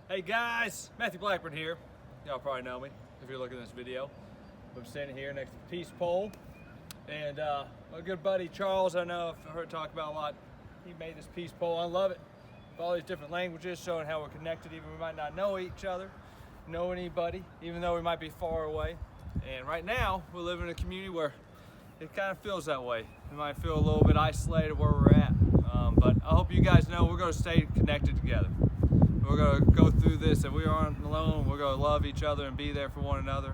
Hey guys, Matthew Blackburn here. Y'all probably know me if you're looking at this video. I'm standing here next to the Peace Pole, and my good buddy Charles, I know I've heard talk about a lot. He made this Peace Pole. I love it. With all these different languages, showing how we're connected, even we might not know each other, know anybody, even though we might be far away. And right now, we live in a community where it kind of feels that way. We might feel a little bit isolated where we're at, but I hope you guys know we're going to stay connected together. We're going to go through this, and we aren't alone. We're going to love each other and be there for one another.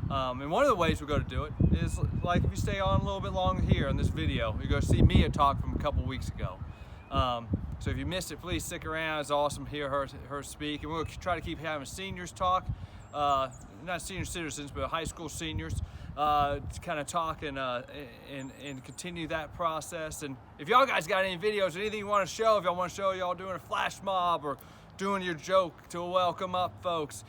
And one of the ways we're going to do it is, like, if you stay on a little bit longer here in this video, you're going to see Mia talk from a couple weeks ago. So if you missed it, please stick around. It's awesome to hear her speak. And we're going to try to keep having seniors talk, not senior citizens, but high school seniors, to kind of talk and continue that process. And if y'all guys got any videos, anything you want to show, if y'all want to show y'all doing a flash mob or doing your joke to welcome up folks,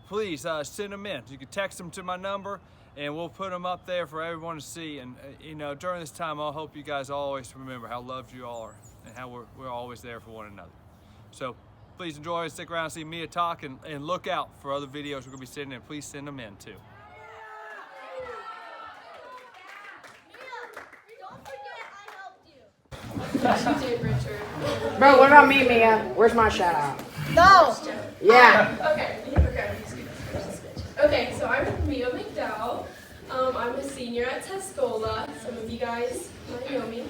please send them in. You can text them to my number and we'll put them up there for everyone to see. And you know, during this time, I hope you guys always remember how loved you all are and how we're always there for one another. So please enjoy, stick around and see Mia talk, and look out for other videos we're gonna be sending in. Please send them in too. Yes, you did, Richard. Bro, what about me, Mia? Where's my shout out? No. Yeah. Okay, so I'm Mia McDowell. I'm a senior at Tuscola. Some of you guys might know me.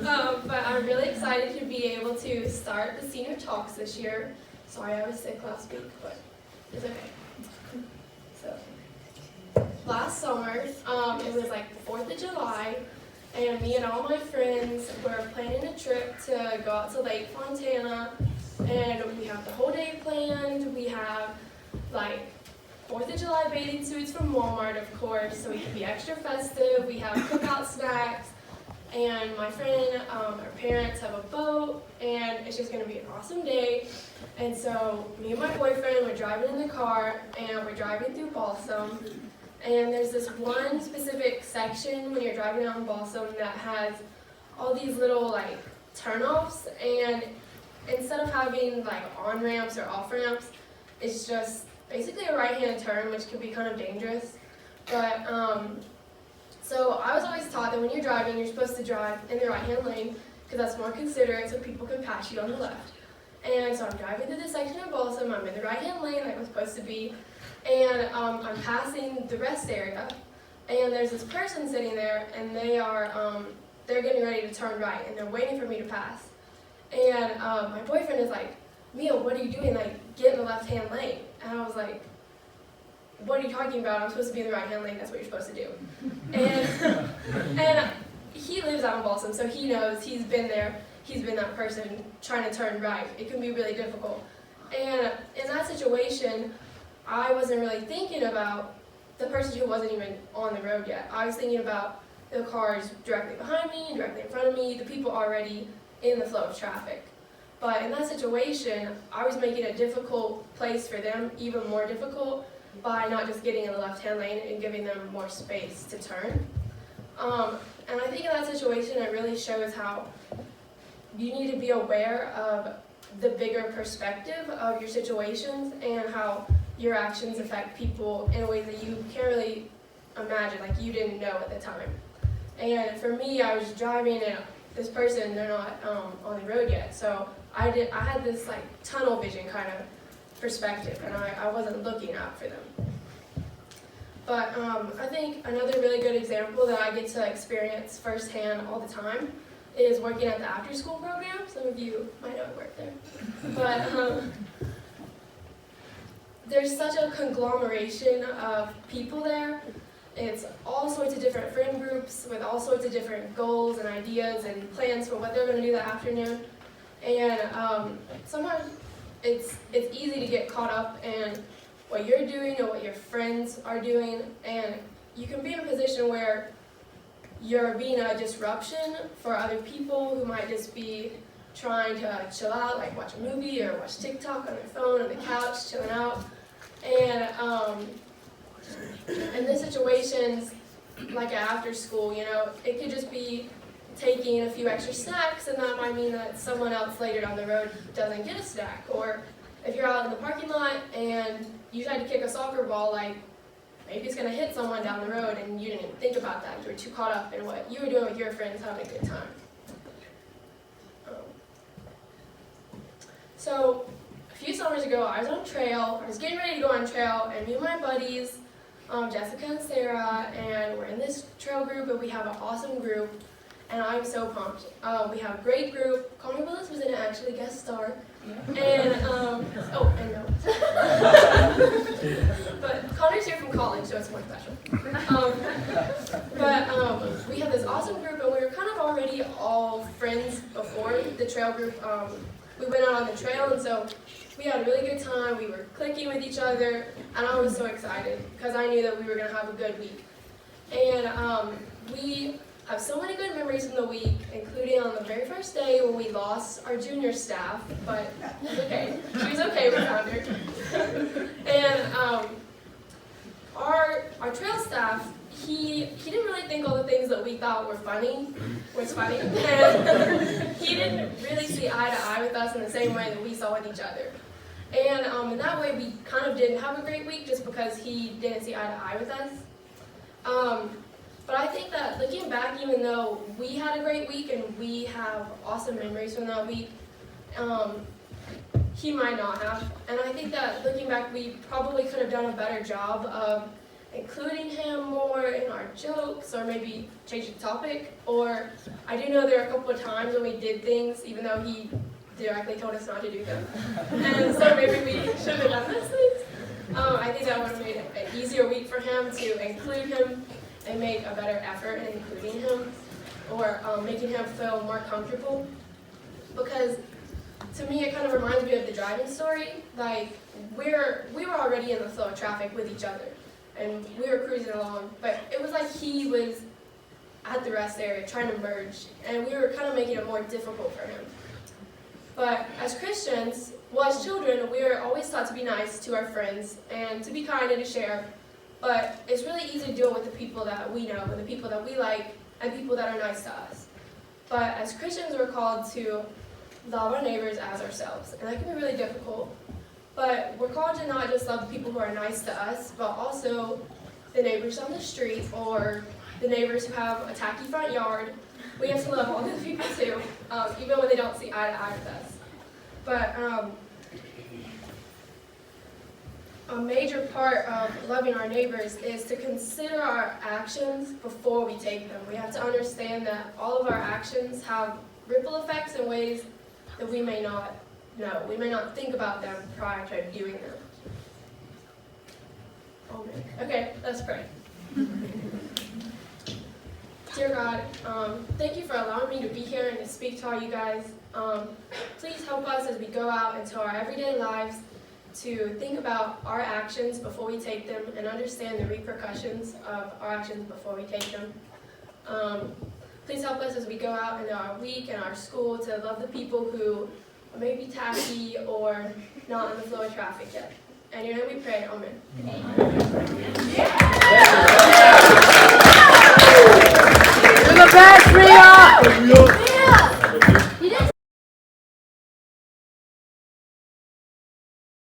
But I'm really excited to be able to start the senior talks this year. Sorry I was sick last week, but it's okay. So, last summer, it was like the 4th of July, and me and all my friends were planning a trip to go out to Lake Fontana, and we have the whole day planned. We have like 4th of July bathing suits from Walmart, of course, so we can be extra festive. We have cookout snacks, and my friend, our parents have a boat, and it's just going to be an awesome day. And so me and my boyfriend, we're driving in the car, and we're driving through Balsam. And there's this one specific section when you're driving out in Balsam that has all these little like turnoffs, and instead of having like on ramps or off ramps, it's just basically a right-hand turn, which can be kind of dangerous. But so I was always taught that when you're driving, you're supposed to drive in the right-hand lane because that's more considerate, so people can pass you on the left. And so I'm driving through this section of Balsam. I'm in the right-hand lane like I'm supposed to be. And I'm passing the rest area, and there's this person sitting there, and they're getting ready to turn right, and they're waiting for me to pass. And my boyfriend is like, Mia, what are you doing? Like, get in the left-hand lane. And I was like, what are you talking about? I'm supposed to be in the right-hand lane. That's what you're supposed to do. And he lives out in Balsam, so he knows. He's been there. He's been that person trying to turn right. It can be really difficult. And in that situation, I wasn't really thinking about the person who wasn't even on the road yet. I was thinking about the cars directly behind me, directly in front of me, the people already in the flow of traffic. But in that situation, I was making a difficult place for them even more difficult by not just getting in the left-hand lane and giving them more space to turn. And I think in that situation, it really shows how you need to be aware of the bigger perspective of your situations and how your actions affect people in ways that you can't really imagine, like you didn't know at the time. And for me, I was driving, and this person, they're not on the road yet, so I had this like tunnel vision kind of perspective, and I wasn't looking out for them. But I think another really good example that I get to experience firsthand all the time is working at the after-school program. Some of you might know I work there. But there's such a conglomeration of people there. It's all sorts of different friend groups with all sorts of different goals and ideas and plans for what they're going to do that afternoon. And sometimes it's easy to get caught up in what you're doing or what your friends are doing, and you can be in a position where you're being a disruption for other people who might just be trying to chill out, like watch a movie or watch TikTok on their phone on the couch, chilling out. And in this situations, like after school, you know, it could just be taking a few extra snacks, and that might mean that someone else later down the road doesn't get a snack, or if you're out in the parking lot and you tried to kick a soccer ball, like maybe it's gonna hit someone down the road and you didn't think about that. You were too caught up in what you were doing with your friends, having a good time. So a few summers ago, I was on trail. I was getting ready to go on trail, and me and my buddies, Jessica and Sarah, and we're in this trail group, and we have an awesome group, and I'm so pumped. We have a great group. Connor Willis was in it, actually, guest star. And, and no. But Connor's here from college, so it's more special. We have this awesome group, and we were kind of already all friends before the trail group. We went out on the trail, and so we had a really good time. We were clicking with each other, and I was so excited because I knew that we were going to have a good week. And we have so many good memories from the week, including on the very first day when we lost our junior staff, but it was okay. She was okay, we found her. And our trail staff, he didn't really think all the things that we thought were funny was funny. And he didn't really see eye to eye with us in the same way that we saw with each other. And in that way, we kind of didn't have a great week just because he didn't see eye to eye with us. But I think that looking back, even though we had a great week and we have awesome memories from that week, he might not have. And I think that looking back, we probably could have done a better job of including him more in our jokes, or maybe change the topic. Or I do know there are a couple of times when we did things even though he directly told us not to do them. And so maybe we should have done those things. I think that would have made it an easier week for him to include him and make a better effort in including him, or making him feel more comfortable. Because to me, it kind of reminds me of the driving story. Like, we were already in the flow of traffic with each other, and we were cruising along, but it was like he was at the rest area trying to merge, and we were kind of making it more difficult for him. But as Christians, well, as children, we are always taught to be nice to our friends and to be kind and to share. But it's really easy to deal with the people that we know and the people that we like and people that are nice to us. But as Christians, we're called to love our neighbors as ourselves, and that can be really difficult. But we're called to not just love the people who are nice to us, but also the neighbors on the street or the neighbors who have a tacky front yard. We have to love all those people too, even when they don't see eye to eye with us. But a major part of loving our neighbors is to consider our actions before we take them. We have to understand that all of our actions have ripple effects in ways that we may not know. We may not think about them prior to doing them. Okay, let's pray. Dear God, thank you for allowing me to be here and to speak to all you guys. Please help us as we go out into our everyday lives to think about our actions before we take them and understand the repercussions of our actions before we take them. Please help us as we go out into our week and our school to love the people who may be tacky or not in the flow of traffic yet. And in your name we pray, amen.